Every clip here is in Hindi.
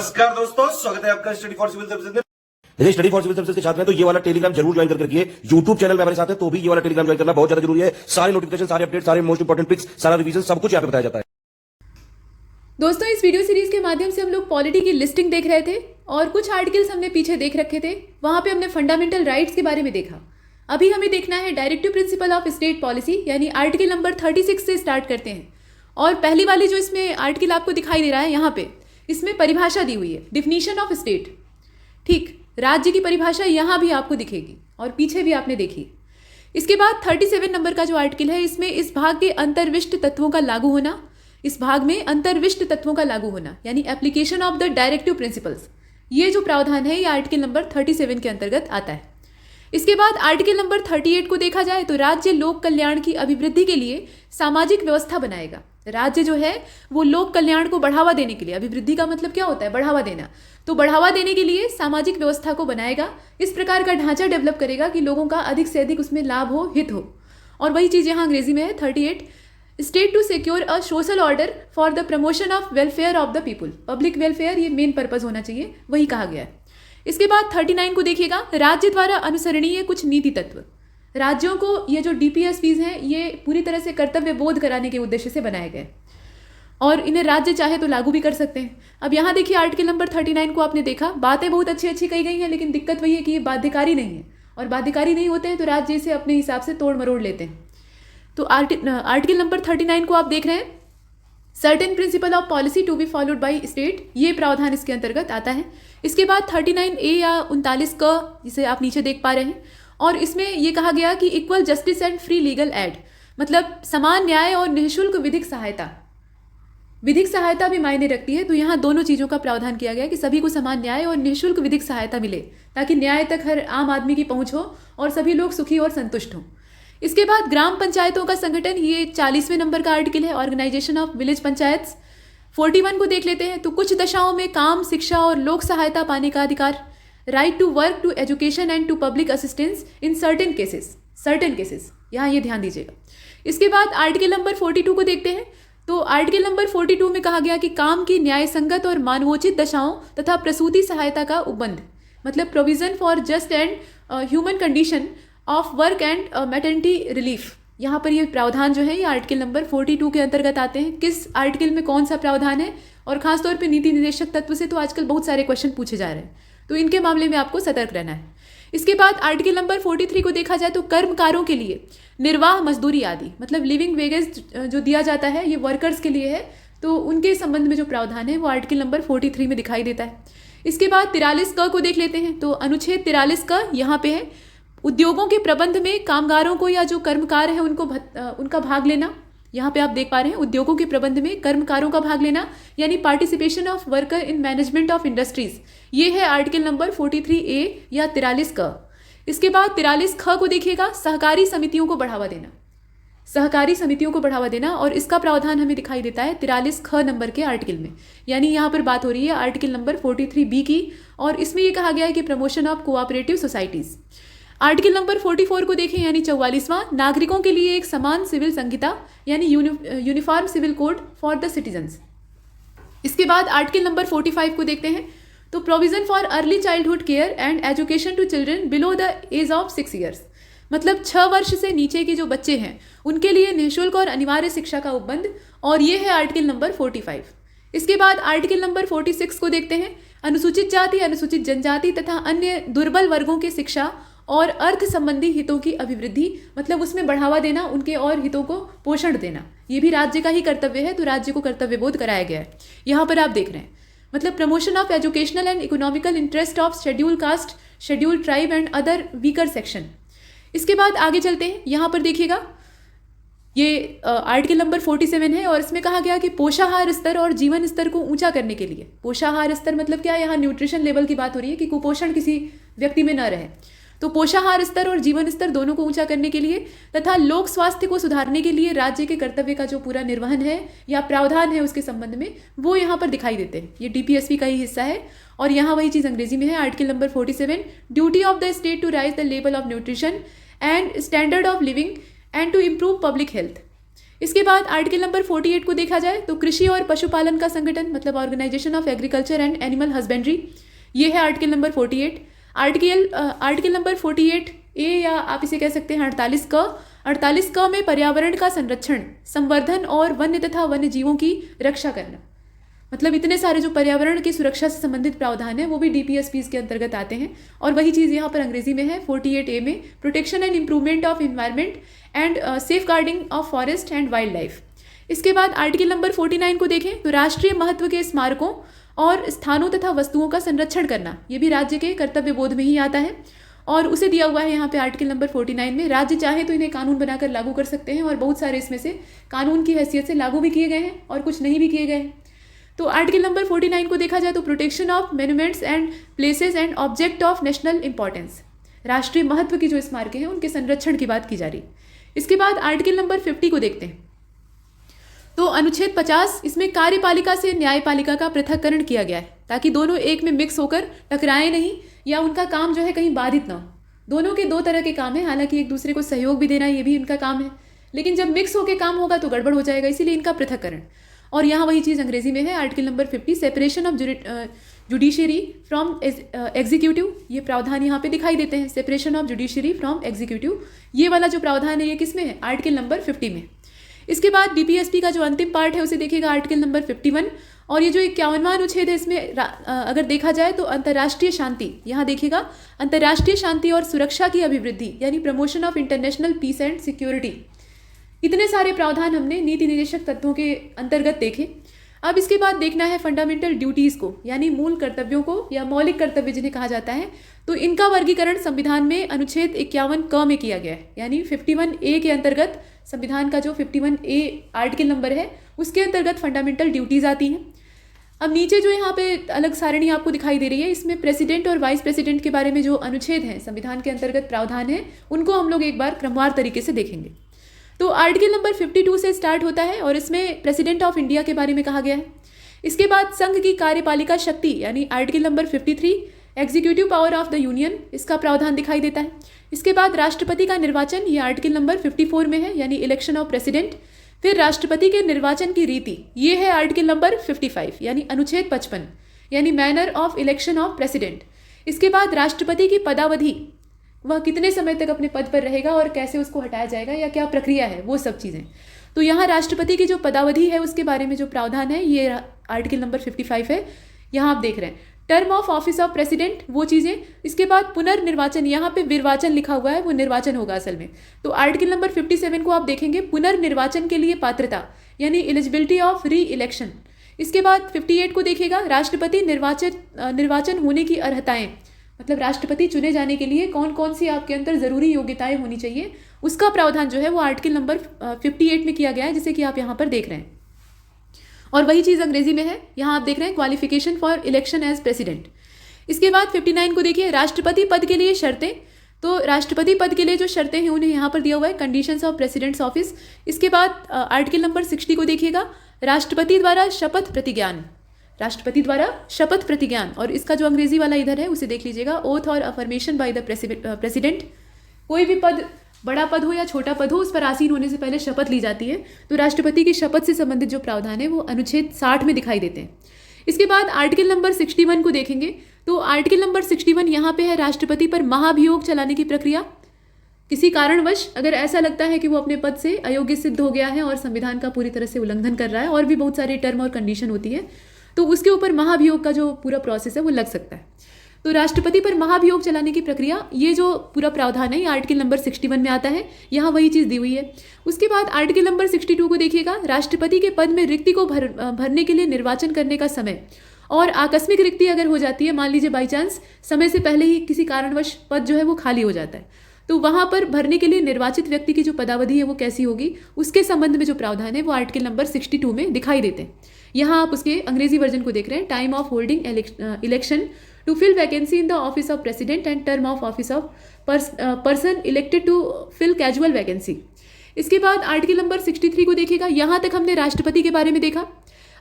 नमस्कार दोस्तों, स्वागत है आपका स्टडी फॉर सिविल सर्विसेज में। यदि स्टडी फॉर सिविल सर्विसेज के छात्र हैं तो ये वाला टेलीग्राम जरूर ज्वाइन करके रखिए। यूट्यूब चैनल में हमारे साथ है तो भी ये वाला टेलीग्राम ज्वाइन करना बहुत ज्यादा जरूरी है। सारे नोटिफिकेशन, सारे अपडेट, सारे मोस्ट इंपोर्टेंट पिक्स, सारा रिवीजन सब कुछ यहाँ पे बताया जाता है। दोस्तों, इस वीडियो सीरीज के माध्यम से हम लोग पॉलिटी की लिस्टिंग देख रहे थे और कुछ आर्टिकल्स हमने पीछे देख रखे थे। वहाँ पे हमने फंडामेंटल राइट्स के बारे में देखा। अभी हमें देखना है directive principle of state policy, यानी आर्टिकल नंबर 36 से स्टार्ट करते हैं। और पहली वाली जो इसमें आर्टिकल आपको दिखाई दे रहा है यहाँ पे, इसमें परिभाषा दी हुई है, डिफिनीशन ऑफ स्टेट। ठीक, राज्य की परिभाषा यहाँ भी आपको दिखेगी और पीछे भी आपने देखी। इसके बाद 37 नंबर का जो आर्टिकल है, इसमें इस भाग के अंतर्विष्ट तत्वों का लागू होना, इस भाग में अंतर्विष्ट तत्वों का लागू होना यानी application of the directive principles, ये जो प्रावधान है ये आर्टिकल नंबर 37 के अंतर्गत आता है। इसके बाद आर्टिकल नंबर 38 को देखा जाए तो राज्य लोक कल्याण की अभिवृद्धि के लिए सामाजिक व्यवस्था बनाएगा। राज्य जो है वो लोक कल्याण को बढ़ावा देने के लिए, अभिवृद्धि का मतलब क्या होता है, बढ़ावा देना, तो बढ़ावा देने के लिए सामाजिक व्यवस्था को बनाएगा। इस प्रकार का ढांचा डेवलप करेगा कि लोगों का अधिक से अधिक उसमें लाभ हो, हित हो। और वही चीज़ यहाँ अंग्रेजी में है 38, state to secure a social order for the promotion of welfare of the people. Public welfare ये मेन पर्पज होना चाहिए, वही कहा गया है। इसके बाद 39 को देखिएगा, राज्य द्वारा अनुसरणीय कुछ नीति तत्व। राज्यों को ये जो DPSPs हैं ये पूरी तरह से कर्तव्य बोध कराने के उद्देश्य से बनाए गए और इन्हें राज्य चाहे तो लागू भी कर सकते हैं। अब यहाँ देखिए आर्टिकल नंबर 39 को आपने देखा, बातें बहुत अच्छी अच्छी कही गई हैं, लेकिन दिक्कत वही है कि ये बाध्यकारी नहीं है और बाध्यकारी नहीं होते हैं तो राज्य इसे अपने हिसाब से तोड़ मरोड़ लेते हैं। तो आर्टिकल नंबर 39 को आप देख रहे हैं, certain principle of policy to be followed by state, ये प्रावधान इसके अंतर्गत आता है। इसके बाद 39A या 39 क, जिसे आप नीचे देख पा रहे हैं, और इसमें यह कहा गया कि equal justice and free legal aid, मतलब समान न्याय और निःशुल्क विधिक सहायता। विधिक सहायता भी मायने रखती है, तो यहाँ दोनों चीज़ों का प्रावधान किया गया कि सभी को समान न्याय और निःशुल्क विधिक सहायता मिले ताकि न्याय तक हर आम आदमी की पहुँच हो और सभी लोग सुखी और संतुष्ट हों। इसके बाद ग्राम पंचायतों का संगठन, ये 40वें नंबर का आर्टिकल है, ऑर्गेनाइजेशन ऑफ विलेज पंचायत्स। 41 को देख लेते हैं, तो कुछ दशाओं में काम, शिक्षा और लोक सहायता पाने का अधिकार, right to work, to education and to public assistance in certain cases, यहाँ ये ध्यान दीजिएगा। इसके बाद आर्टिकल नंबर 42 को देखते हैं, तो आर्टिकल नंबर 42 में कहा गया कि काम की न्याय संगत और मानवोचित दशाओं तथा प्रसूति सहायता का उपबंध, मतलब provision for just and human condition of work and maternity relief. यहाँ पर ये प्रावधान जो है ये आर्टिकल नंबर 42 के अंतर्गत आते हैं। किस आर्टिकल में कौन सा प्रावधान है, और खासतौर पे नीति निर्देशक तत्व से तो आजकल बहुत सारे क्वेश्चन पूछे जा रहे हैं, तो इनके मामले में आपको सतर्क रहना है। इसके बाद आर्टिकल नंबर 43 को देखा जाए तो कर्मकारों के लिए निर्वाह मजदूरी आदि, मतलब लिविंग वेजेस जो दिया जाता है ये वर्कर्स के लिए है, तो उनके संबंध में जो प्रावधान है वो आर्टिकल नंबर 43 में दिखाई देता है। इसके बाद 43 क को देख लेते हैं, तो अनुच्छेद 43 का यहाँ पे है, उद्योगों के प्रबंध में कामगारों को या जो कर्मकार है उनको उनका भाग लेना। यहाँ पे आप देख पा रहे हैं उद्योगों के प्रबंध में कर्मकारों का भाग लेना, यानी participation of worker in management of industries, ये है आर्टिकल नंबर 43A या 43 क। इसके बाद 43 ख को देखिएगा, सहकारी समितियों को बढ़ावा देना, सहकारी समितियों को बढ़ावा देना, और इसका प्रावधान हमें दिखाई देता है 43 ख नंबर के आर्टिकल में। यानी यहाँ पर बात हो रही है आर्टिकल नंबर 43B की, और इसमें यह कहा गया है कि promotion of cooperative societies. Article number 44 को देखें, यानी 44वां, नागरिकों के लिए एक समान सिविल संहिता यानी uniform civil code for the citizens. इसके बाद आर्टिकल नंबर 45 को देखते हैं, तो provision for early childhood care and education to children below the age of 6 years, मतलब 6 वर्ष से नीचे के जो बच्चे हैं उनके लिए निःशुल्क और अनिवार्य शिक्षा का उपबंध, और ये है आर्टिकल नंबर 45। इसके बाद आर्टिकल नंबर 46 को देखते हैं, अनुसूचित जाति, अनुसूचित जनजाति तथा अन्य दुर्बल वर्गों की शिक्षा और अर्थ संबंधी हितों की अभिवृद्धि, मतलब उसमें बढ़ावा देना, उनके और हितों को पोषण देना, ये भी राज्य का ही कर्तव्य है, तो राज्य को कर्तव्य बोध कराया गया है। यहाँ पर आप देख रहे हैं, मतलब promotion of educational and economical interest of schedule caste, schedule tribe and other weaker section. इसके बाद आगे चलते हैं, यहाँ पर देखिएगा ये आर्टिकल नंबर 47 है, और इसमें कहा गया कि पोषाहार स्तर और जीवन स्तर को ऊंचा करने के लिए, पोषाहार स्तर मतलब क्या, यहाँ न्यूट्रिशन लेवल की बात हो रही है कि कुपोषण किसी व्यक्ति में न रहे, तो पोषाहार स्तर और जीवन स्तर दोनों को ऊंचा करने के लिए तथा लोक स्वास्थ्य को सुधारने के लिए राज्य के कर्तव्य का जो पूरा निर्वहन है या प्रावधान है उसके संबंध में वो यहाँ पर दिखाई देते हैं। ये DPSP का ही हिस्सा है, और यहाँ वही चीज़ अंग्रेजी में है, article number 47, duty of the state to raise the level of nutrition and standard of living and to improve public health. इसके बाद आर्टिकल नंबर 48 को देखा जाए तो कृषि और पशुपालन का संगठन मतलब organisation of agriculture and animal husbandry, ये है article number 48। Article number 48 A या आप इसे कह सकते हैं 48 क में पर्यावरण का संरक्षण, संवर्धन और वन्य तथा वन्य जीवों की रक्षा करना। मतलब इतने सारे जो पर्यावरण की सुरक्षा से संबंधित प्रावधान है वो भी DPSPs के अंतर्गत आते हैं। और वही चीज़ यहाँ पर अंग्रेजी में है 48A में, protection and improvement of environment and safeguarding of forest and wildlife. इसके बाद आर्टिकल नंबर 49 को देखें तो राष्ट्रीय महत्व के स्मारकों और स्थानों तथा वस्तुओं का संरक्षण करना, ये भी राज्य के कर्तव्य बोध में ही आता है। और उसे दिया हुआ है यहाँ पे आर्टिकल नंबर 49 में, राज्य चाहे तो इन्हें कानून बनाकर लागू कर सकते हैं और बहुत सारे इसमें से कानून की हैसियत से लागू भी किए गए हैं और कुछ नहीं भी किए गए हैं। तो आर्टिकल नंबर 49 को देखा जाए तो protection of monuments and places and object of national importance, राष्ट्रीय महत्व की जो स्मारकें हैं उनके संरक्षण की बात की जा रही। इसके बाद आर्टिकल नंबर 50 को देखते हैं तो अनुच्छेद 50, इसमें कार्यपालिका से न्यायपालिका का पृथक्करण किया गया है ताकि दोनों एक में मिक्स होकर टकराएं नहीं या उनका काम जो है कहीं बाधित ना हो। दोनों के दो तरह के काम है, हालांकि एक दूसरे को सहयोग भी देना ये भी इनका काम है, लेकिन जब मिक्स होकर काम होगा तो गड़बड़ हो जाएगा, इसीलिए इनका पृथक्करण। और यहाँ वही चीज़ अंग्रेजी में है article number 50, separation of judiciary from executive, ये प्रावधान यहाँ पे दिखाई देते हैं, separation of judiciary from executive, ये वाला जो प्रावधान है ये किस में है, आर्टिकल नंबर 50 में। इसके बाद DPSP का जो अंतिम पार्ट है उसे देखिएगा आर्टिकल नंबर 51। और ये जो 51वां अनुच्छेद है इसमें अगर देखा जाए तो अंतर्राष्ट्रीय शांति, यहाँ देखिएगा अंतर्राष्ट्रीय शांति और सुरक्षा की अभिवृद्धि यानी promotion of international peace and security. इतने सारे प्रावधान हमने नीति निर्देशक तत्वों के अंतर्गत देखे। अब इसके बाद देखना है फंडामेंटल ड्यूटीज़ को, यानी मूल कर्तव्यों को या मौलिक कर्तव्य जिन्हें कहा जाता है। तो इनका वर्गीकरण संविधान में अनुच्छेद 51 क में किया गया है, यानी 51A के अंतर्गत संविधान का जो 51A आर्टिकल नंबर है उसके अंतर्गत फंडामेंटल ड्यूटीज़ आती हैं। अब नीचे जो यहाँ पे अलग सारणी आपको दिखाई दे रही है, इसमें प्रेसिडेंट और वाइस प्रेसिडेंट के बारे में जो अनुच्छेद हैं संविधान के अंतर्गत प्रावधान है उनको हम लोग एक बार क्रमवार तरीके से देखेंगे। तो आर्टिकल नंबर 52 से स्टार्ट होता है और इसमें प्रेसिडेंट ऑफ इंडिया के बारे में कहा गया है। इसके बाद संघ की कार्यपालिका शक्ति यानी article number 53, executive power of the union, इसका प्रावधान दिखाई देता है। इसके बाद राष्ट्रपति का निर्वाचन, ये आर्टिकल नंबर 54 में है, यानी इलेक्शन ऑफ प्रेसिडेंट। फिर राष्ट्रपति के निर्वाचन की रीति, ये है आर्टिकल नंबर 55 यानी अनुच्छेद 55, यानी manner of election of president. इसके बाद राष्ट्रपति की पदावधि, वह कितने समय तक अपने पद पर रहेगा और कैसे उसको हटाया जाएगा या क्या प्रक्रिया है, वो सब चीज़ें। तो यहाँ राष्ट्रपति की जो पदावधि है उसके बारे में जो प्रावधान है ये आर्टिकल नंबर 55 है, यहाँ आप देख रहे हैं। Term of office of president, वो चीज़ें। इसके बाद पुनर्निर्वाचन, यहाँ पे निर्वाचन लिखा हुआ है, वो निर्वाचन होगा असल में। तो आर्टिकल नंबर 57 को आप देखेंगे, पुनर्निर्वाचन के लिए पात्रता यानी एलिजिबिलिटी ऑफ री इलेक्शन। इसके बाद 58 को देखिएगा, राष्ट्रपति निर्वाचन होने की अर्हताएं, मतलब राष्ट्रपति चुने जाने के लिए कौन कौन सी आपके अंदर ज़रूरी योग्यताएं होनी चाहिए, उसका प्रावधान जो है वो आर्टिकल नंबर 58 में किया गया है, जिसे कि आप यहाँ पर देख रहे हैं। और वही चीज़ अंग्रेजी में है, यहाँ आप देख रहे हैं qualification for election as president. इसके बाद 59 को देखिए, राष्ट्रपति पद के लिए शर्तें। तो राष्ट्रपति पद के लिए जो शर्तें हैं उन्हें यहाँ पर दिया हुआ है, कंडीशंस ऑफ प्रेसिडेंट्स ऑफिस। इसके बाद आर्टिकल नंबर 60 को देखिएगा, राष्ट्रपति द्वारा शपथ प्रतिज्ञान, राष्ट्रपति द्वारा शपथ प्रतिज्ञान। और इसका जो अंग्रेजी वाला इधर है उसे देख लीजिएगा, ओथ और अफर्मेशन बाय द प्रेसिडेंट। कोई भी पद, बड़ा पद हो या छोटा पद हो, उस पर आसीन होने से पहले शपथ ली जाती है। तो राष्ट्रपति की शपथ से संबंधित जो प्रावधान है वो अनुच्छेद 60 में दिखाई देते हैं। इसके बाद आर्टिकल नंबर 61 को देखेंगे, तो आर्टिकल नंबर 61 यहाँ पे है राष्ट्रपति पर महाभियोग चलाने की प्रक्रिया। किसी कारणवश अगर ऐसा लगता है कि वो अपने पद से अयोग्य सिद्ध हो गया है और संविधान का पूरी तरह से उल्लंघन कर रहा है, और भी बहुत सारे टर्म और कंडीशन होती है, तो उसके ऊपर महाभियोग का जो पूरा प्रोसेस है वो लग सकता है। तो राष्ट्रपति पर महाभियोग चलाने की प्रक्रिया, ये जो पूरा प्रावधान है ये आर्टिकल नंबर 61 में आता है, यहाँ वही चीज़ दी हुई है। उसके बाद आर्टिकल नंबर 62 को देखिएगा, राष्ट्रपति के पद में रिक्ति को भरने के लिए निर्वाचन करने का समय। और आकस्मिक रिक्ति अगर हो जाती है, मान लीजिए बाई चांस समय से पहले ही किसी कारणवश पद जो है वो खाली हो जाता है, तो वहाँ पर भरने के लिए निर्वाचित व्यक्ति की जो पदावधि है वो कैसी होगी, उसके संबंध में जो प्रावधान है वो आर्टिकल नंबर 62 में दिखाई देते हैं। यहाँ आप उसके अंग्रेजी वर्जन को देख रहे हैं, time of holding election to fill vacancy in the office of president and term of office of person elected to fill casual vacancy. इसके बाद आर्टिकल नंबर 63 को देखिएगा, यहाँ तक हमने राष्ट्रपति के बारे में देखा।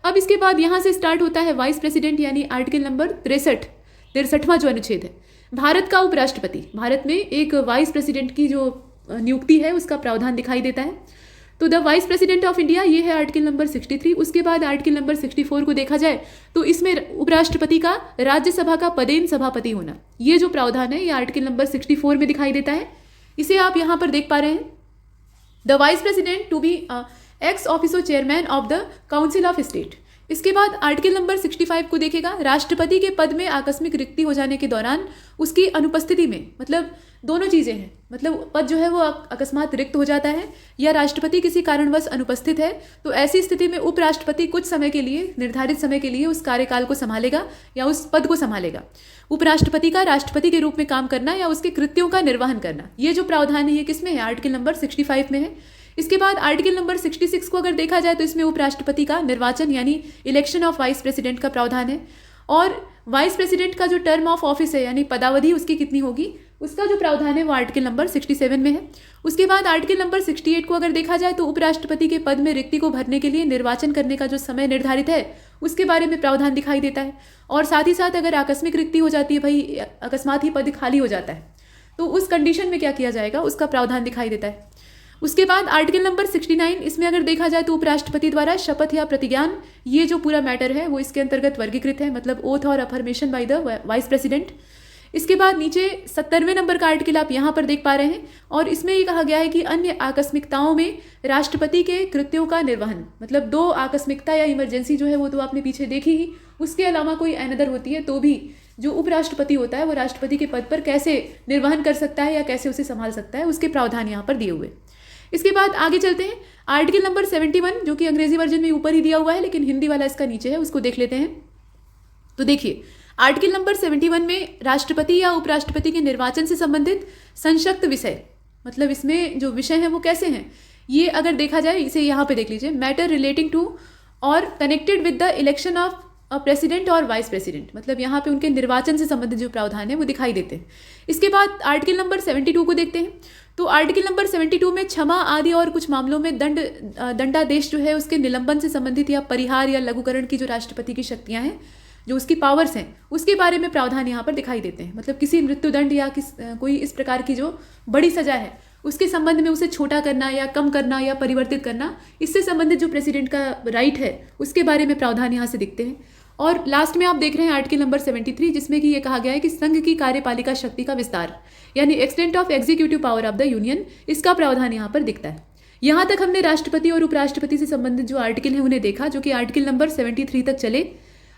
अब इसके बाद यहाँ से स्टार्ट होता है वाइस प्रेसिडेंट, यानी आर्टिकल नंबर 63वां जो अनुच्छेद है, भारत का उपराष्ट्रपति। भारत में एक वाइस प्रेसिडेंट की जो नियुक्ति है उसका प्रावधान दिखाई देता है। तो the vice president of India, ये है आर्टिकल नंबर 63। उसके बाद आर्टिकल नंबर 64 को देखा जाए तो इसमें उपराष्ट्रपति का राज्यसभा का पदेन सभापति होना, ये जो प्रावधान है ये आर्टिकल नंबर 64 में दिखाई देता है। इसे आप यहाँ पर देख पा रहे हैं। The vice president to be ex officio chairman of the council of state. इसके बाद आर्टिकल नंबर 65 को देखेगा, राष्ट्रपति के पद में आकस्मिक रिक्ति हो जाने के दौरान उसकी अनुपस्थिति में, मतलब दोनों चीज़ें हैं, मतलब पद जो है वो अकस्मात रिक्त हो जाता है या राष्ट्रपति किसी कारणवश अनुपस्थित है, तो ऐसी स्थिति में उपराष्ट्रपति कुछ समय के लिए, निर्धारित समय के लिए उस कार्यकाल को संभालेगा या उस पद को संभालेगा। उपराष्ट्रपति का राष्ट्रपति के रूप में काम करना या उसके कृत्यों का निर्वहन करना, ये जो प्रावधान है ये किस में है? आर्टिकल नंबर 65 में है। इसके बाद आर्टिकल नंबर 66 को अगर देखा जाए तो इसमें उपराष्ट्रपति का निर्वाचन यानी इलेक्शन ऑफ वाइस प्रेसिडेंट का प्रावधान है, और वाइस प्रेसिडेंट का जो टर्म ऑफ ऑफिस है यानी पदावधि उसकी कितनी होगी, उसका जो प्रावधान है वो आर्टिकल नंबर 67 में है। उसके बाद आर्टिकल नंबर 68 को अगर देखा जाए तो उपराष्ट्रपति के पद में रिक्ति को भरने के लिए निर्वाचन करने का जो समय निर्धारित है उसके बारे में प्रावधान दिखाई देता है। और साथ ही साथ अगर आकस्मिक रिक्ति हो जाती है, भाई अकस्मात ही पद खाली हो जाता है, तो उस कंडीशन में क्या किया जाएगा उसका प्रावधान दिखाई देता है। उसके बाद आर्टिकल नंबर 69, इसमें अगर देखा जाए तो उपराष्ट्रपति द्वारा शपथ या प्रतिज्ञान, ये जो पूरा मैटर है वो इसके अंतर्गत वर्गीकृत है, मतलब ओथ और affirmation by the vice president. इसके बाद नीचे 70वें नंबर का आर्टिकल आप यहाँ पर देख पा रहे हैं, और इसमें ये कहा गया है कि अन्य आकस्मिकताओं में राष्ट्रपति के कृत्यों का निर्वहन, मतलब 2 आकस्मिकता या इमरजेंसी जो है वो तो आपने पीछे देखी ही, उसके अलावा कोई अनदर होती है तो भी जो उपराष्ट्रपति होता है वो राष्ट्रपति के पद पर कैसे निर्वहन कर सकता है या कैसे उसे संभाल सकता है, उसके प्रावधान यहाँ पर दिए हुए। इसके बाद आगे चलते हैं, आर्टिकल नंबर 71 जो कि अंग्रेजी वर्जन में ऊपर ही दिया हुआ है लेकिन हिंदी वाला इसका नीचे है, उसको देख लेते हैं। तो देखिए आर्टिकल नंबर 71 में राष्ट्रपति या उपराष्ट्रपति के निर्वाचन से संबंधित संशक्त विषय, मतलब इसमें जो विषय हैं वो कैसे हैं, ये अगर देखा जाए इसे यहाँ पे देख लीजिए, मैटर रिलेटिंग टू और connected with the election of president और वाइस प्रेसिडेंट, मतलब यहाँ पे उनके निर्वाचन से संबंधित जो प्रावधान है वो दिखाई देते हैं। इसके बाद आर्टिकल नंबर 72 को देखते हैं। तो आर्टिकल नंबर 72 में क्षमा आदि और कुछ मामलों में दंडादेश जो है उसके निलंबन से संबंधित या परिहार या लघुकरण की जो राष्ट्रपति की शक्तियाँ हैं, जो उसकी पावर्स हैं, उसके बारे में प्रावधान यहाँ पर दिखाई देते हैं। मतलब किसी मृत्युदंड या कोई इस प्रकार की जो बड़ी सजा है उसके संबंध में उसे छोटा करना या कम करना या परिवर्तित करना, इससे संबंधित जो प्रेसिडेंट का राइट है उसके बारे में प्रावधान यहाँ से दिखते हैं। और लास्ट में आप देख रहे हैं आर्टिकल नंबर 73 जिसमें कि ये कहा गया है कि संघ की कार्यपालिका शक्ति का विस्तार यानी extent of executive power of the union, इसका प्रावधान यहाँ पर दिखता है। यहाँ तक हमने राष्ट्रपति और उपराष्ट्रपति से संबंधित जो आर्टिकल है उन्हें देखा, जो कि आर्टिकल नंबर 73 तक चले।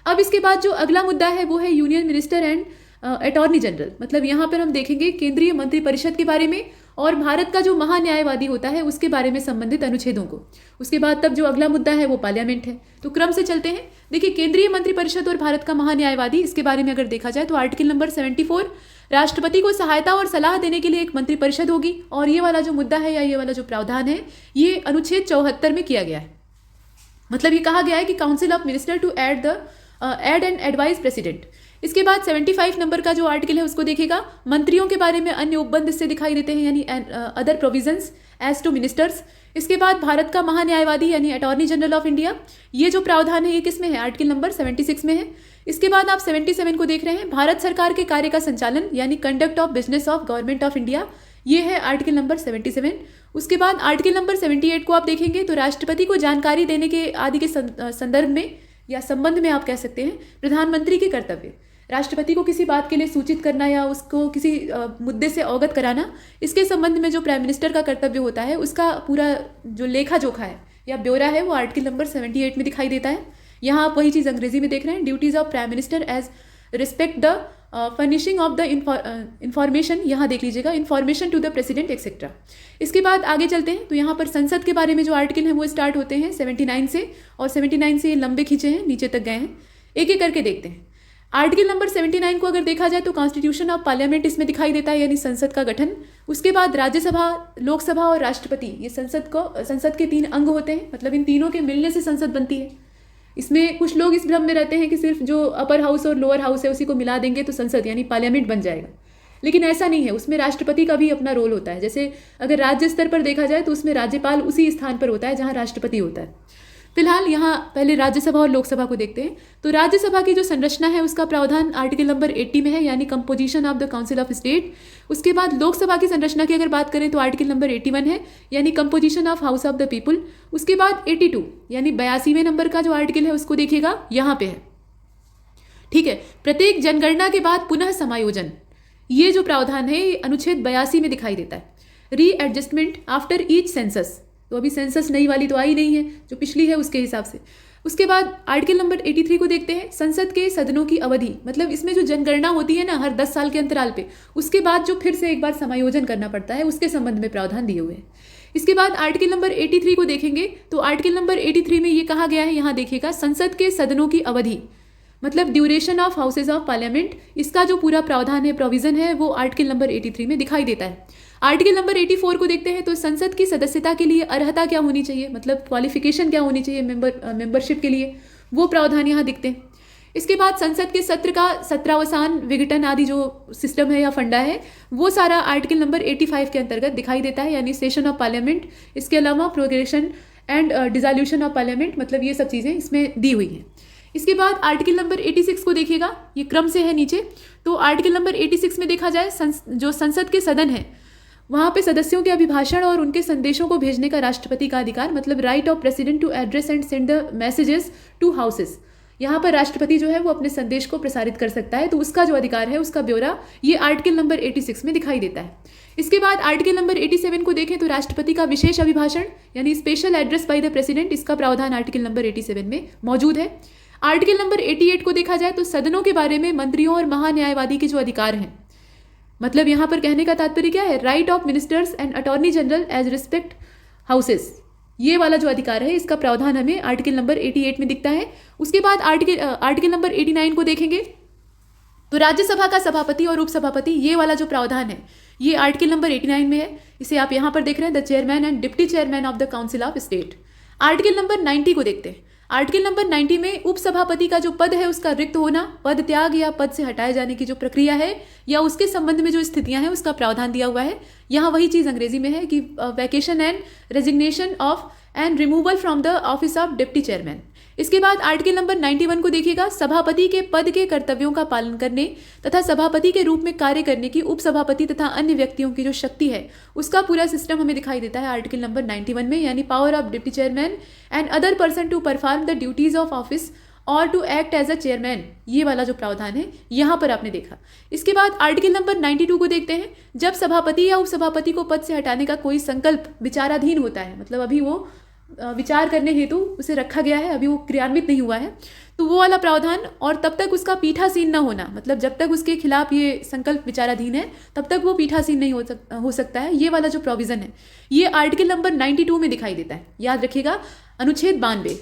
अब इसके बाद जो अगला मुद्दा है वो है union minister and attorney general, मतलब यहाँ पर हम देखेंगे केंद्रीय मंत्रिपरिषद के बारे में और भारत का जो महान्यायवादी होता है उसके बारे में संबंधित अनुच्छेदों को। उसके बाद तब जो अगला मुद्दा है वो पार्लियामेंट है। तो क्रम से चलते हैं। देखिए केंद्रीय मंत्रिपरिषद और भारत का महान्यायवादी, इसके बारे में अगर देखा जाए तो आर्टिकल नंबर 74, राष्ट्रपति को सहायता और सलाह देने के लिए एक मंत्रिपरिषद होगी, और ये वाला जो मुद्दा है या ये वाला जो प्रावधान है ये अनुच्छेद 74 में किया गया है। मतलब ये कहा गया है कि council of minister to aid and advise president. इसके बाद 75 नंबर का जो आर्टिकल है उसको देखेगा, मंत्रियों के बारे में अन्य उपबंध इससे दिखाई देते हैं यानी other provisions as to ministers. इसके बाद भारत का महान्यायवादी यानी अटॉर्नी जनरल ऑफ इंडिया, ये जो प्रावधान है ये किस में है? आर्टिकल नंबर 76 में है। इसके बाद आप 77 को देख रहे हैं, भारत सरकार के कार्य का संचालन यानी conduct of business of government of India, ये है आर्टिकल नंबर 77। उसके बाद आर्टिकल नंबर 78 को आप देखेंगे तो राष्ट्रपति को जानकारी देने के आदि के संदर्भ में या संबंध में आप कह सकते हैं प्रधानमंत्री के कर्तव्य, राष्ट्रपति को किसी बात के लिए सूचित करना या उसको किसी मुद्दे से अवगत कराना, इसके संबंध में जो प्राइम मिनिस्टर का कर्तव्य होता है उसका पूरा जो लेखा जोखा है या ब्यौरा है वो आर्टिकल नंबर 78 में दिखाई देता है। यहाँ आप वही चीज़ अंग्रेजी में देख रहे हैं, duties of prime minister as respect the furnishing of the information, यहाँ देख लीजिएगा, information to the president etcetera. इसके बाद आगे चलते हैं तो यहाँ पर संसद के बारे में जो आर्टिकल हैं वो स्टार्ट होते हैं 79 से, और 79 से ये लंबे खींचे हैं, नीचे तक गए हैं। एक एक करके देखते हैं। आर्टिकल नंबर 79 को अगर देखा जाए तो कॉन्स्टिट्यूशन ऑफ पार्लियामेंट इसमें दिखाई देता है यानी संसद का गठन। उसके बाद राज्यसभा, लोकसभा और राष्ट्रपति, ये संसद के 3 अंग होते हैं, मतलब इन तीनों के मिलने से संसद बनती है। इसमें कुछ लोग इस भ्रम में रहते हैं कि सिर्फ जो अपर हाउस और लोअर हाउस है उसी को मिला देंगे तो संसद यानी पार्लियामेंट बन जाएगा, लेकिन ऐसा नहीं है। उसमें राष्ट्रपति का भी अपना रोल होता है। जैसे अगर राज्य स्तर पर देखा जाए तो उसमें राज्यपाल उसी स्थान पर होता है जहाँ राष्ट्रपति होता है। फिलहाल यहाँ पहले राज्यसभा और लोकसभा को देखते हैं। तो राज्यसभा की जो संरचना है उसका प्रावधान आर्टिकल नंबर 80 में है, यानी composition of the council of state. उसके बाद लोकसभा की संरचना की अगर बात करें तो आर्टिकल नंबर 81 है, यानी composition of house of the people. उसके बाद 82 यानी 82वें नंबर का जो आर्टिकल है उसको देखिएगा, यहाँ पे है। ठीक है, प्रत्येक जनगणना के बाद पुनः समायोजन, ये जो प्रावधान है अनुच्छेद 82 में दिखाई देता है। रीएडजस्टमेंट आफ्टर ईच सेंसस, तो अभी सेंसस नई वाली तो आई नहीं है, जो पिछली है उसके हिसाब से। उसके बाद आर्टिकल नंबर 83 को देखते हैं, संसद के सदनों की अवधि, मतलब इसमें जो जनगणना होती है ना हर 10 साल के अंतराल पे, उसके बाद जो फिर से एक बार समायोजन करना पड़ता है, उसके संबंध में प्रावधान दिए हुए हैं। इसके बाद आर्टिकल नंबर 83 को देखेंगे तो आर्टिकल नंबर 83 में ये कहा गया है, यहाँ देखिएगा, संसद के सदनों की अवधि मतलब duration of houses of parliament, इसका जो पूरा प्रावधान है, प्रोविजन है, वो आर्टिकल नंबर 83 में दिखाई देता है। आर्टिकल नंबर 84 को देखते हैं तो संसद की सदस्यता के लिए अर्हता क्या होनी चाहिए, मतलब क्वालिफिकेशन क्या होनी चाहिए मेंबरशिप के लिए, वो प्रावधान यहाँ दिखते हैं। इसके बाद संसद के सत्र का सत्रावसान, विघटन आदि जो सिस्टम है या फंडा है, वो सारा आर्टिकल नंबर 85 के अंतर्गत दिखाई देता है, यानी सेशन ऑफ पार्लियामेंट। इसके अलावा progression and dissolution of parliament, मतलब ये सब चीज़ें इसमें दी हुई हैं। इसके बाद आर्टिकल नंबर 86 को देखिएगा, ये क्रम से है नीचे। तो आर्टिकल नंबर 86 में देखा जाए जो संसद के सदन है वहाँ पे सदस्यों के अभिभाषण और उनके संदेशों को भेजने का राष्ट्रपति का अधिकार, मतलब right of president to address and send the messages to houses. यहाँ पर राष्ट्रपति जो है वो अपने संदेश को प्रसारित कर सकता है, तो उसका जो अधिकार है उसका ब्यौरा ये आर्टिकल नंबर 86 में दिखाई देता है। इसके बाद आर्टिकल नंबर 87 को देखें तो राष्ट्रपति का विशेष अभिभाषण यानी special address by the president, इसका प्रावधान आर्टिकल नंबर 87 में मौजूद है। आर्टिकल नंबर 88 को देखा जाए तो सदनों के बारे में मंत्रियों और महान्यायवादी के जो अधिकार हैं, मतलब यहाँ पर कहने का तात्पर्य क्या है, right of ministers and attorney general as respect houses, ये वाला जो अधिकार है इसका प्रावधान हमें आर्टिकल नंबर 88 में दिखता है। उसके बाद आर्टिकल नंबर 89 को देखेंगे तो राज्यसभा का सभापति और उपसभापति, ये वाला जो प्रावधान है ये आर्टिकल नंबर 89 में है। इसे आप यहाँ पर देख रहे हैं, the chairman and deputy chairman of the council of state. Article number 90 को देखते हैं। आर्टिकल नंबर 90 में उपसभापति का जो पद है उसका रिक्त होना, पद त्याग या पद से हटाए जाने की जो प्रक्रिया है या उसके संबंध में जो स्थितियां हैं उसका प्रावधान दिया हुआ है। यहाँ वही चीज़ अंग्रेजी में है कि vacation and resignation of and removal from the office of deputy chairman. इसके बाद आर्टिकल नंबर 91 को देखिएगा, सभापति के पद के कर्तव्यों का पालन करने तथा सभापति के रूप में कार्य करने की उपसभापति तथा अन्य व्यक्तियों की जो शक्ति है उसका पूरा सिस्टम हमें दिखाई देता है आर्टिकल नंबर 91 में, यानी power of deputy chairman and other person to perform the duties of office और to act as a chairman, ये वाला जो प्रावधान है यहाँ पर आपने देखा। इसके बाद आर्टिकल नंबर 92 को देखते हैं, जब सभापति या उपसभापति को पद से हटाने का कोई संकल्प विचाराधीन होता है, मतलब अभी वो विचार करने हेतु उसे रखा गया है, अभी वो क्रियान्वित नहीं हुआ है, तो वो वाला प्रावधान, और तब तक उसका पीठासीन न होना, मतलब जब तक उसके खिलाफ ये संकल्प विचाराधीन है तब तक वो पीठासीन नहीं हो सकता है, ये वाला जो प्रोविजन है ये आर्टिकल नंबर 92 में दिखाई देता है, याद रखिएगा, अनुच्छेद 92।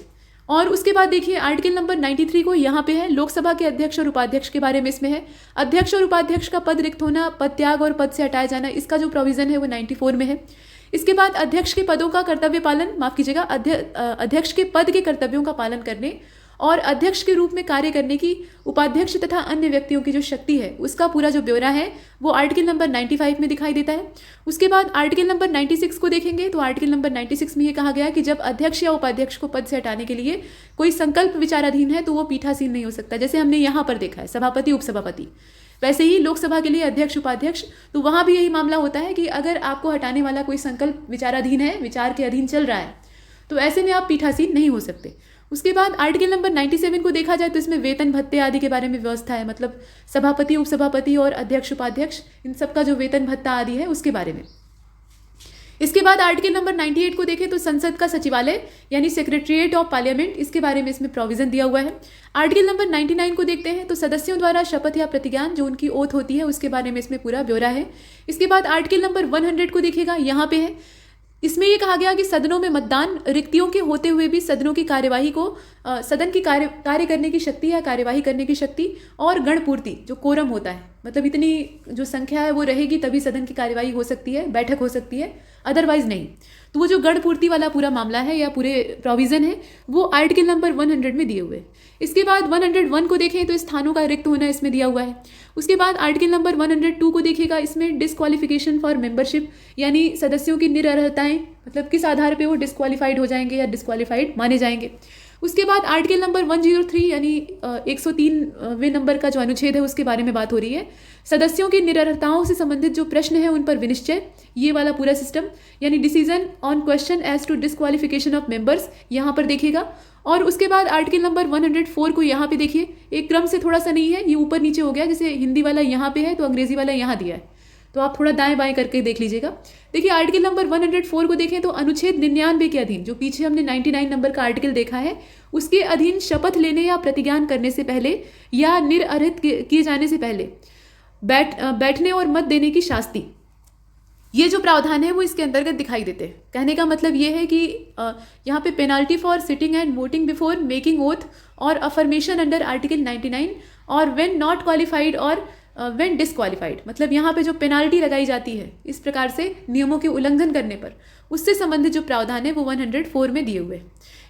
और उसके बाद देखिए आर्टिकल नंबर 93 को यहाँ पे है, लोकसभा के अध्यक्ष और उपाध्यक्ष के बारे में इसमें है। अध्यक्ष और उपाध्यक्ष का पद रिक्त होना, पद त्याग और पद से हटाया जाना, इसका जो प्रोविजन है वो 94 में है। इसके बाद अध्यक्ष के पदों का कर्तव्य पालन, माफ कीजिएगा, अध्यक्ष के पद के कर्तव्यों का पालन करने और अध्यक्ष के रूप में कार्य करने की उपाध्यक्ष तथा अन्य व्यक्तियों की जो शक्ति है उसका पूरा जो ब्यौरा है वो आर्टिकल नंबर 95 में दिखाई देता है। उसके बाद आर्टिकल नंबर 96 को देखेंगे तो आर्टिकल नंबर 96 में ये कहा गया कि जब अध्यक्ष या उपाध्यक्ष को पद से हटाने के लिए कोई संकल्प विचाराधीन है तो वो पीठासीन नहीं हो सकता, जैसे हमने यहाँ पर देखा है सभापति उपसभापति। वैसे ही लोकसभा के लिए अध्यक्ष उपाध्यक्ष, तो वहाँ भी यही मामला होता है कि अगर आपको हटाने वाला कोई संकल्प विचाराधीन है, विचार के अधीन चल रहा है, तो ऐसे में आप पीठासीन नहीं हो सकते। उसके बाद आर्टिकल नंबर 97 को देखा जाए तो इसमें वेतन भत्ते आदि के बारे में व्यवस्था है, मतलब सभापति उपसभापति और अध्यक्ष उपाध्यक्ष इन सबका जो वेतन भत्ता आदि है उसके बारे में। इसके बाद आर्टिकल नंबर 98 को देखें तो संसद का सचिवालय यानी सेक्रेटरीट ऑफ पार्लियामेंट, इसके बारे में इसमें प्रोविजन दिया हुआ है। आर्टिकल नंबर 99 को देखते हैं तो सदस्यों द्वारा शपथ या प्रतिज्ञान जो उनकी ओथ होती है उसके बारे में इसमें पूरा ब्यौरा है। इसके बाद आर्टिकल नंबर 100 को देखिएगा, यहाँ पे है, इसमें यह कहा गया कि सदनों में मतदान रिक्तियों के होते हुए भी सदनों की कार्यवाही को सदन की कार्य करने की शक्ति या कार्यवाही करने की शक्ति और गणपूर्ति जो कोरम होता है, मतलब इतनी जो संख्या है वो रहेगी तभी सदन की कार्यवाही हो सकती है, बैठक हो सकती है, अदरवाइज नहीं। तो वो जो गढ़ पूर्ति वाला पूरा मामला है या पूरे प्रोविज़न है वो आर्टिकल नंबर 100 में दिए हुए। इसके बाद 101 को देखें तो स्थानों का रिक्त होना इसमें दिया हुआ है। उसके बाद आर्टिकल नंबर 102 को देखिएगा, इसमें डिस्क्वालिफिकेशन फॉर मेंबरशिप यानी सदस्यों की निरर्हताएं, मतलब किस आधार पे वो डिस्क्वालिफाइड हो जाएंगे या डिस्क्वालिफाइड माने जाएंगे। उसके बाद आर्टिकल नंबर 103 यानी 103वें नंबर का जो अनुच्छेद है उसके बारे में बात हो रही है। सदस्यों की निरर्हताओं से संबंधित जो प्रश्न है उन पर विनिश्चय, ये वाला पूरा सिस्टम, यानी decision on question as to disqualification of members यहाँ पर देखिएगा। और उसके बाद आर्टिकल नंबर 104 को यहाँ पे देखिए, एक क्रम से थोड़ा सा नहीं है, ये ऊपर नीचे हो गया, जैसे हिंदी वाला यहाँ पे है तो अंग्रेजी वाला यहाँ दिया है, तो आप थोड़ा दाएं बाएं करके देख लीजिएगा। देखिए आर्टिकल नंबर 104 को देखें तो अनुच्छेद 99 के अधीन, जो पीछे हमने 99 नंबर का आर्टिकल देखा है, उसके अधीन शपथ लेने या प्रतिज्ञान करने से पहले या निरअर्हित किए जाने से पहले बैठने और मत देने की शास्ति, ये जो प्रावधान है वो इसके अंतर्गत दिखाई देते हैं। कहने का मतलब ये है कि यहाँ पे penalty for sitting and voting before making oath और अफर्मेशन अंडर आर्टिकल 99 और व्हेन नॉट क्वालिफाइड और व्हेन डिसक्वालिफाइड, मतलब यहाँ पे जो पेनाल्टी लगाई जाती है इस प्रकार से नियमों के उल्लंघन करने पर, उससे संबंधित जो प्रावधान है वो 104 में दिए हुए।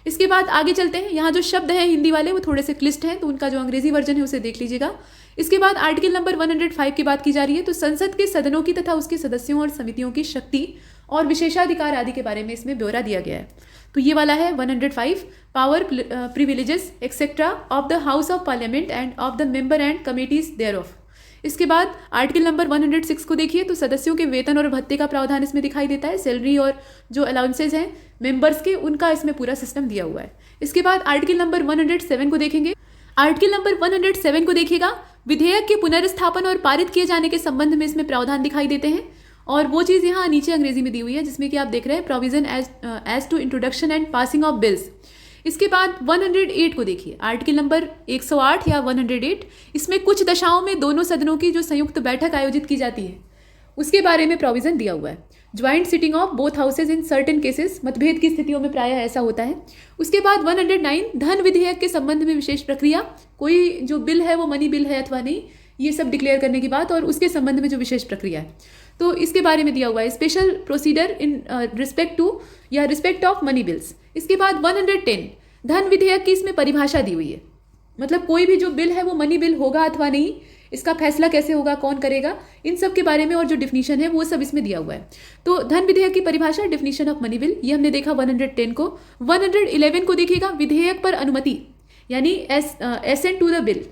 इसके बाद आगे चलते हैं। यहाँ जो शब्द हैं हिंदी वाले वो थोड़े से क्लिष्ट हैं, तो उनका जो अंग्रेजी वर्जन है उसे देख लीजिएगा। इसके बाद आर्टिकल नंबर 105 की बात की जा रही है, तो संसद के सदनों की तथा उसके सदस्यों और समितियों की शक्ति और विशेषाधिकार आदि के बारे में इसमें ब्यौरा दिया गया है। तो ये वाला है 105, power privileges etcetera of the house of parliament and of the member and committees thereof. इसके बाद आर्टिकल नंबर 106 को देखिए, तो सदस्यों के वेतन और भत्ते का प्रावधान इसमें दिखाई देता है। सैलरी और जो अलाउंसेज हैं मेंबर्स के, उनका इसमें पूरा सिस्टम दिया हुआ है। इसके बाद आर्टिकल नंबर 107 को देखेंगे। आर्टिकल नंबर 107 को देखिएगा, विधेयक के पुनर्स्थापन और पारित किए जाने के संबंध में इसमें प्रावधान दिखाई देते हैं, और वो चीज़ यहाँ नीचे अंग्रेजी में दी हुई है जिसमें कि आप देख रहे हैं provision as to introduction and passing of bills. इसके बाद 108 को देखिए, आर्टिकल नंबर 108 या 108, इसमें कुछ दशाओं में दोनों सदनों की जो संयुक्त बैठक आयोजित की जाती है उसके बारे में प्रोविजन दिया हुआ है। Joint sitting of both houses in certain cases, मतभेद की स्थितियों में प्रायः ऐसा होता है। उसके बाद 109, धन विधेयक के संबंध में विशेष प्रक्रिया, कोई जो बिल है वो मनी बिल है अथवा नहीं, ये सब डिक्लेयर करने की बात, और उसके संबंध में जो विशेष प्रक्रिया है तो इसके बारे में दिया हुआ है, special procedure in respect to या रिस्पेक्ट ऑफ मनी बिल्स। इसके बाद 110, धन विधेयक की इसमें परिभाषा दी हुई है, मतलब कोई भी जो बिल है वो मनी बिल होगा अथवा नहीं, इसका फैसला कैसे होगा, कौन करेगा, इन सब के बारे में, और जो डिफिनीशन है वो सब इसमें दिया हुआ है। तो धन विधेयक की परिभाषा, डिफिनीशन ऑफ मनी बिल, ये हमने देखा 110 को। 111 को देखिएगा, विधेयक पर अनुमति यानी एसेंट टू द बिल,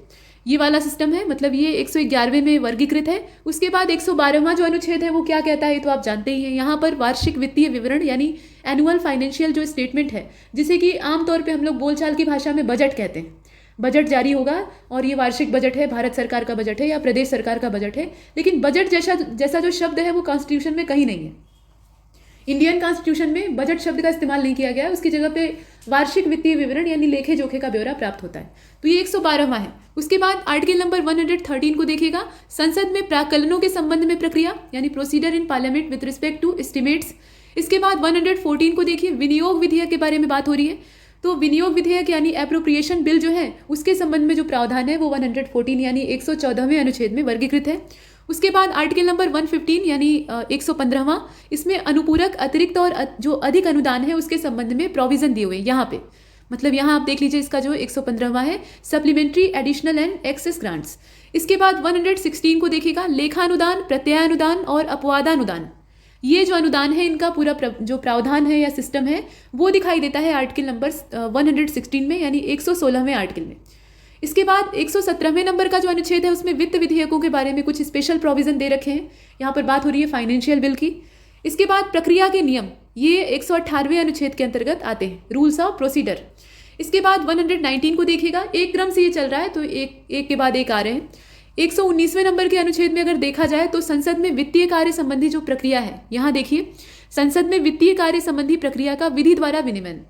ये वाला सिस्टम है, मतलब ये 111वें में वर्गीकृत है। उसके बाद 112वां जो अनुच्छेद है वो क्या कहता है तो आप जानते ही हैं। यहाँ पर वार्षिक वित्तीय विवरण यानी एनुअल फाइनेंशियल जो स्टेटमेंट है, जिसे कि आमतौर पे हम लोग बोलचाल की भाषा में बजट कहते हैं, बजट जारी होगा, और ये वार्षिक बजट है, भारत सरकार का बजट है या प्रदेश सरकार का बजट है। लेकिन बजट जैसा जो शब्द है वो कॉन्स्टिट्यूशन में कहीं नहीं है। इंडियन कॉन्स्टिट्यूशन में बजट शब्द का इस्तेमाल नहीं किया गया है, उसकी जगह पे वार्षिक वित्तीय विवरण यानी लेखे जोखे का ब्यौरा प्राप्त होता है। तो ये 112वां है। उसके बाद आर्टिकल नंबर 113 को देखिएगा, संसद में प्राक्कलनों के संबंध में प्रक्रिया यानी procedure in parliament with respect to estimates. इसके बाद 114 को देखिए, विनियोग विधेयक के बारे में बात हो रही है, तो विनियोग विधेयक यानी एप्रोप्रिएशन बिल जो है उसके संबंध में जो प्रावधान है वो 114 यानी 114वें अनुच्छेद में वर्गीकृत है। उसके बाद आर्टिकल नंबर 115 यानी 115वां, इसमें अनुपूरक अतिरिक्त और जो अधिक अनुदान है उसके संबंध में प्रोविजन दिए हुए यहाँ पे, मतलब यहाँ आप देख लीजिए, इसका जो 115वां है supplementary additional and excess grants. इसके बाद 116 को देखिएगा, लेखानुदान, प्रत्ययानुदान और अपवादानुदान, ये जो अनुदान है इनका पूरा जो प्रावधान है या सिस्टम है वो दिखाई देता है आर्टिकल नंबर 116 में यानी 116वें आर्टिकल में। इसके बाद 117वें नंबर का जो अनुच्छेद है उसमें वित्त विधेयकों के बारे में कुछ स्पेशल प्रोविजन दे रखे हैं, यहाँ पर बात हो रही है फाइनेंशियल बिल की। इसके बाद प्रक्रिया के नियम, ये 118वें अनुच्छेद के अंतर्गत आते हैं, रूल्स ऑफ प्रोसीडर। इसके बाद 119 को देखिएगा, एक क्रम से ये चल रहा है तो एक के बाद एक आ रहे हैं। 119वें नंबर के अनुच्छेद में अगर देखा जाए तो संसद में वित्तीय कार्य संबंधी जो प्रक्रिया है, यहाँ देखिए, संसद में वित्तीय कार्य संबंधी प्रक्रिया का विधि द्वारा विनियमन,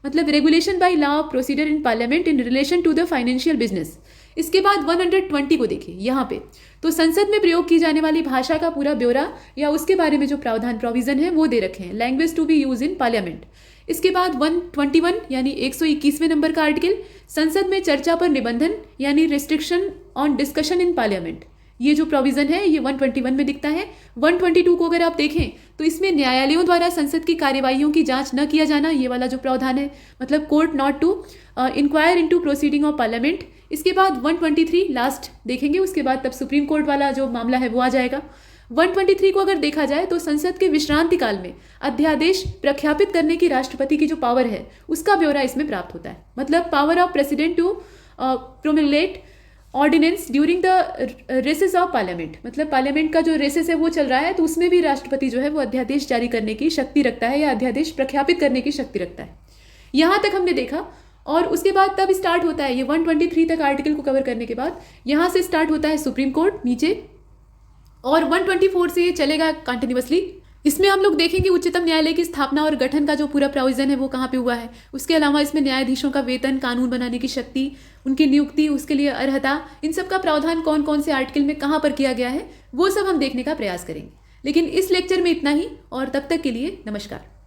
मतलब regulation by law of procedure in parliament in relation to the financial business. इसके बाद 120 को देखिए, यहाँ पे तो संसद में प्रयोग की जाने वाली भाषा का पूरा ब्यौरा या उसके बारे में जो प्रावधान प्रोविजन है वो दे रखे हैं, language to be use in parliament. इसके बाद 121 यानी 121वें नंबर का आर्टिकल, संसद में चर्चा पर निबंधन यानी restriction on discussion in parliament, ये जो प्रोविज़न है ये 121 में दिखता है। 122 को अगर आप देखें तो इसमें न्यायालयों द्वारा संसद की कार्यवाहियों की जांच न किया जाना, ये वाला जो प्रावधान है, मतलब court not to inquire into proceeding of parliament. इसके बाद 123 लास्ट देखेंगे, उसके बाद तब सुप्रीम कोर्ट वाला जो मामला है वो आ जाएगा। 123 को अगर देखा जाए तो संसद के विश्रांति काल में अध्यादेश प्रख्यापित करने की राष्ट्रपति की जो पावर है उसका ब्यौरा इसमें प्राप्त होता है। मतलब power of president to promulgate ordinance during the recess of parliament, मतलब पार्लियामेंट का जो रेसेस है वो चल रहा है तो उसमें भी राष्ट्रपति जो है वो अध्यादेश जारी करने की शक्ति रखता है या अध्यादेश प्रख्यापित करने की शक्ति रखता है। यहाँ तक हमने देखा और उसके बाद तब स्टार्ट होता है ये 123 तक आर्टिकल को कवर करने के बाद यहाँ से स्टार्ट होता है सुप्रीम कोर्ट नीचे, और 124 से ये चलेगा कंटिन्यूअसली। इसमें हम लोग देखेंगे उच्चतम न्यायालय की स्थापना और गठन का जो पूरा प्रोविजन है वो कहाँ पे हुआ है। उसके अलावा इसमें न्यायाधीशों का वेतन, कानून बनाने की शक्ति, उनकी नियुक्ति, उसके लिए अर्हता, इन सब का प्रावधान कौन कौन से आर्टिकल में कहाँ पर किया गया है वो सब हम देखने का प्रयास करेंगे। लेकिन इस लेक्चर में इतना ही, और तब तक के लिए नमस्कार।